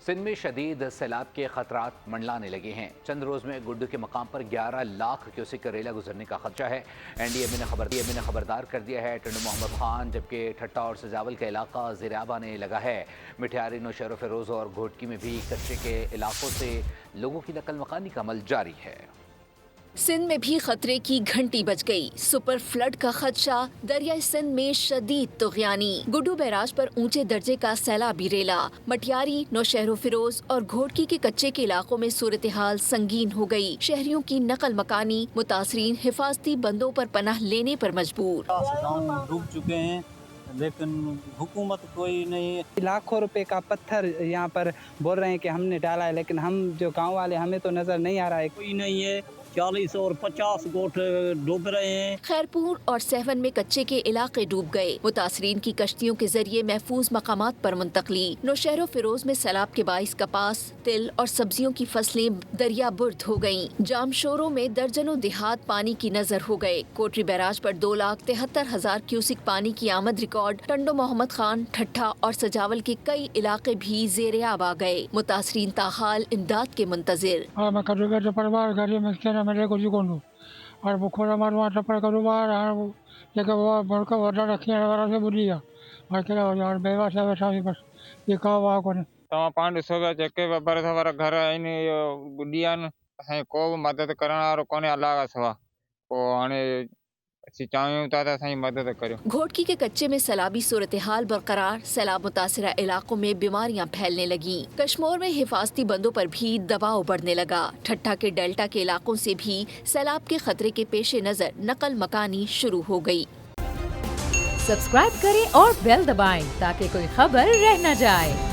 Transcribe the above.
सिंध में शदीद सैलाब के खतरात मंडलाने लगे हैं। चंद रोज में गुड्डू के मकाम पर 11 लाख क्यूसेक रेला गुजरने का खदशा है। एनडीएमए ने खबरदार कर दिया है। टंडो मोहम्मद खान जबकि ठट्टा और सजावल का इलाका ज़ेर-ए-आब आने लगा है। मिठियारी, नौशहर फिरोज और घोटकी में भी कच्चे के इलाकों से लोगों की नकल मकानी का अमल जारी है। सिंध में भी खतरे की घंटी बज गई। सुपर फ्लड का खदशा, दरियाई सिंध में शदीद तुग़यानी। गुड्डू बैराज पर ऊंचे दर्जे का सैलाबी रेला। मटियारी, नौशहर फिरोज और घोटकी के कच्चे के इलाकों में सूरत हाल संगीन हो गई। शहरियों की नकल मकानी, मुतासरीन हिफाजती बंदों पर पनाह लेने पर मजबूर। डूब चुके हैं लेकिन हुकूमत कोई नहीं। लाखों रुपए का पत्थर यहाँ पर बोल रहे हैं कि हमने डाला है, लेकिन हम जो गांव वाले हमें तो नजर नहीं आ रहा है। कोई नहीं है। 40 और 50 गोट डूब रहे हैं। खैरपुर और सहवन में कच्चे के इलाके डूब गए। मुतासरीन की कश्तियों के जरिए महफूज मकामात पर मुंतकली। नौशहर फिरोज में सैलाब के बाइस कपास, तिल और सब्जियों की फसलें दरिया बुर्द हो गयीं। जामशोरों में दर्जनों देहात पानी की नजर हो गए। कोटरी बैराज पर 2,73,000 क्यूसिक पानी की आमद रिकॉर्ड। टंडो मोहम्मद खान, ठट्ठा और सजावल के कई इलाके भी ज़ेर-ए-आब आ गए। मुतासरीन ताहाल इमदाद के मुंतजिर। मेरे को जुकोंडू और बुखोरा मारवा टपर करू बार और जगह वो बड़का वडा रखिया वाला से बुलिया और केला और बेवा से बैठा बस ये का वा कोने तमा पांड सोगा चक्के बाबर थवारा घर आईने गुडियान है को मदद करना और कोने अल्लाह सवा को आने सिंचाई उतारा सही मदद करो। घोटकी के कच्चे में सैलाबी सूरत हाल बरकरार। सैलाब मुतासिरा इलाकों में बीमारियां फैलने लगी। कश्मीर में हिफाजती बंदों पर भी दबाव बढ़ने लगा। ठट्टा के डेल्टा के इलाकों से भी सैलाब के खतरे के पेश नजर नकल मकानी शुरू हो गई। सब्सक्राइब करें और बेल दबाएं ताकि कोई खबर रह न जाए।